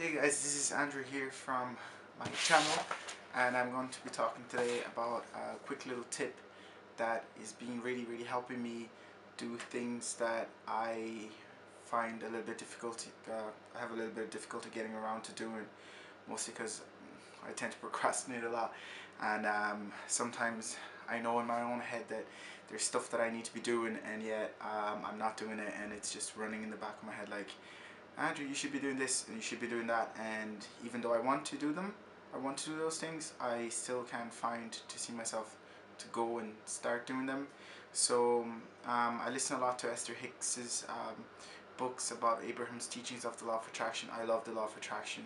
Hey guys, this is Andrew here from my channel, and I'm going to be talking today about a quick little tip that is being really helping me do things that I find a little bit difficult. I have a little bit of difficulty getting around to doing, mostly because I tend to procrastinate a lot, and sometimes I know in my own head that there's stuff that I need to be doing, and yet I'm not doing it, and it's just running in the back of my head like, Andrew, you should be doing this and you should be doing that, and even though I want to do them, I want to do those things, I still can't find to see myself to go and start doing them. So I listen a lot to Esther Hicks's books about Abraham's teachings of the law of attraction. I love the law of attraction.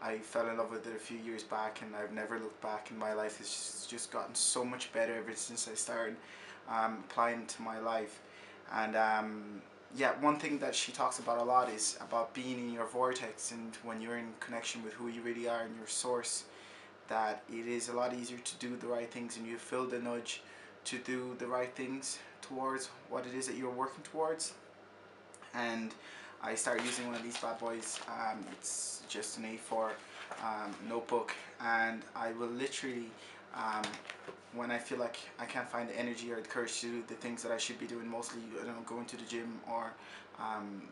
I fell in love with it a few years back, and I've never looked back, and my life has just gotten so much better ever since I started applying it to my life. And yeah, one thing that she talks about a lot is about being in your vortex, and when you're in connection with who you really are and your source, that it is a lot easier to do the right things, and you feel the nudge to do the right things towards what it is that you're working towards. And I started using one of these bad boys. It's just an A4 notebook, and I will literally when I feel like I can't find the energy or the courage to do the things that I should be doing, mostly going to the gym, or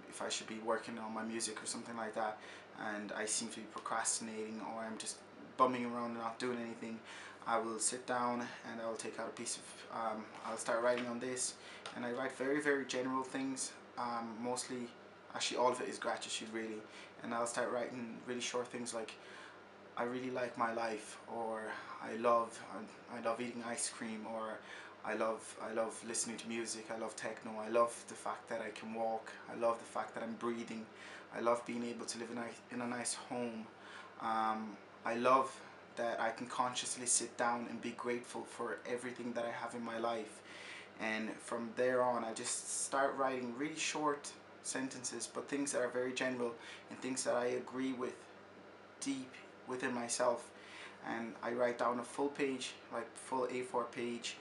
if I should be working on my music or something like that, and I seem to be procrastinating, or I'm just bumming around and not doing anything, I will sit down and I will take out a piece of, I'll start writing on this, and I write very general things, mostly, actually all of it is gratitude really, and I'll start writing really short things like, I really like my life, or I love eating ice cream, or I love listening to music, I love techno, I love the fact that I can walk, I love the fact that I'm breathing, I love being able to live in a nice home, I love that I can consciously sit down and be grateful for everything that I have in my life. And from there on, I just start writing really short sentences, but things that are very general and things that I agree with deep within myself. And I write down a full page, like full A4 page.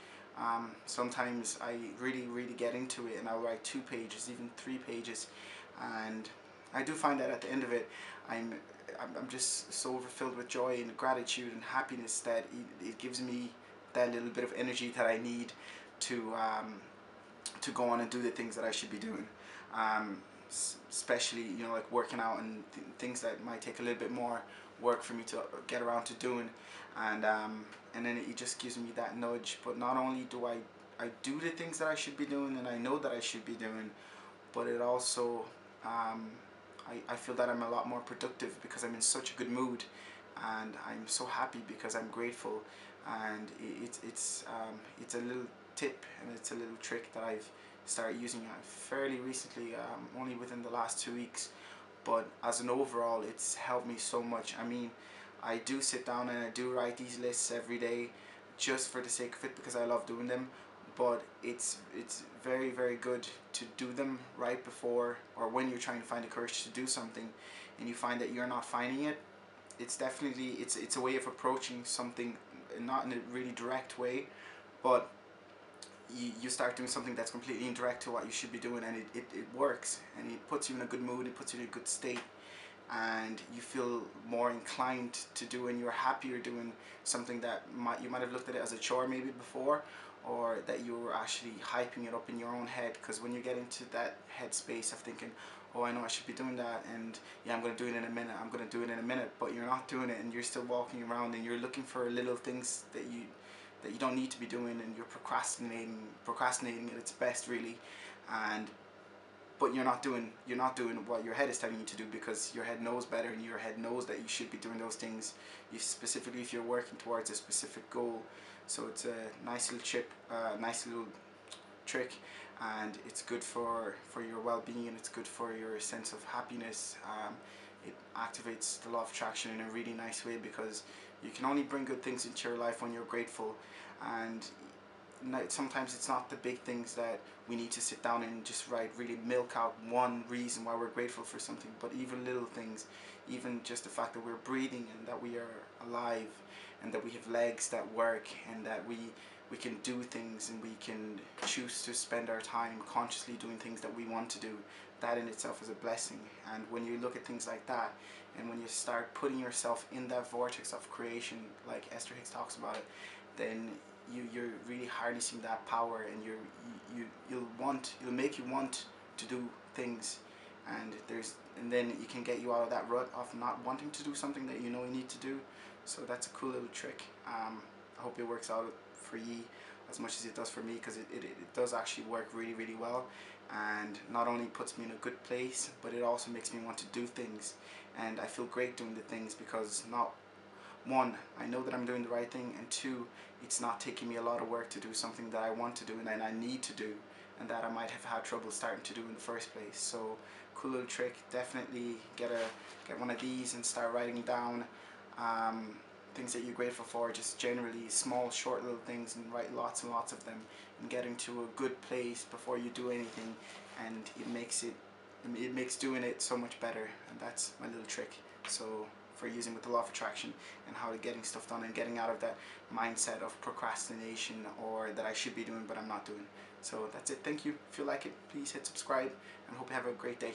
Sometimes I really get into it, and I'll write 2 pages, even 3 pages, and I do find that at the end of it, I'm just so overfilled with joy and gratitude and happiness that it gives me that little bit of energy that I need to go on and do the things that I should be doing. Especially, like working out and things that might take a little bit more work for me to get around to doing, and then it just gives me that nudge. But not only do I do the things that I should be doing, and I know that I should be doing, but it also I feel that I'm a lot more productive because I'm in such a good mood, and I'm so happy because I'm grateful. And it's a little tip, and it's a little trick that I've started using fairly recently, only within the last 2 weeks, but as an overall it's helped me so much. I mean, I do sit down and I do write these lists every day just for the sake of it, because I love doing them, but it's very good to do them right before, or when you're trying to find the courage to do something and you find that you're not finding it. It's definitely, it's a way of approaching something, not in a really direct way, but you start doing something that's completely indirect to what you should be doing, and it works, and it puts you in a good mood, it puts you in a good state, and you feel more inclined to do, and you're happier doing something that you might have looked at it as a chore maybe before, or that you were actually hyping it up in your own head. Because when you get into that headspace of thinking, oh, I know I should be doing that, and yeah, I'm going to do it in a minute, I'm going to do it in a minute, but you're not doing it, and you're still walking around and you're looking for little things that you don't need to be doing, and you're procrastinating at its best really, and but you're not doing what your head is telling you to do, because your head knows better, and your head knows that you should be doing those things, specifically if you're working towards a specific goal. So it's a nice little nice little trick, and it's good for your well-being, and it's good for your sense of happiness. It activates the law of attraction in a really nice way, because you can only bring good things into your life when you're grateful. And sometimes it's not the big things that we need to sit down and just really milk out one reason why we're grateful for something, but even little things, even just the fact that we're breathing, and that we are alive, and that we have legs that work, and that we we can do things and we can choose to spend our time consciously doing things that we want to do. That in itself is a blessing. And when you look at things like that, and when you start putting yourself in that vortex of creation, like Esther Hicks talks about it, then you're really harnessing that power, and you'll make you want to do things, and then you can get you out of that rut of not wanting to do something that you know you need to do. So that's a cool little trick. I hope it works out for you as much as it does for me, because it does actually work really, really well, and not only puts me in a good place, but it also makes me want to do things, and I feel great doing the things, because not one, I know that I'm doing the right thing, and two, it's not taking me a lot of work to do something that I want to do and I need to do, and that I might have had trouble starting to do in the first place. So cool little trick. Definitely get one of these and start writing down things that you're grateful for, just generally small short little things, and write lots and lots of them, and getting to a good place before you do anything, and it makes doing it so much better. And that's my little trick. So for using with the law of attraction, and how to getting stuff done and getting out of that mindset of procrastination, or that I should be doing but I'm not doing. So that's it. Thank you. If you like it, please hit subscribe, and hope you have a great day.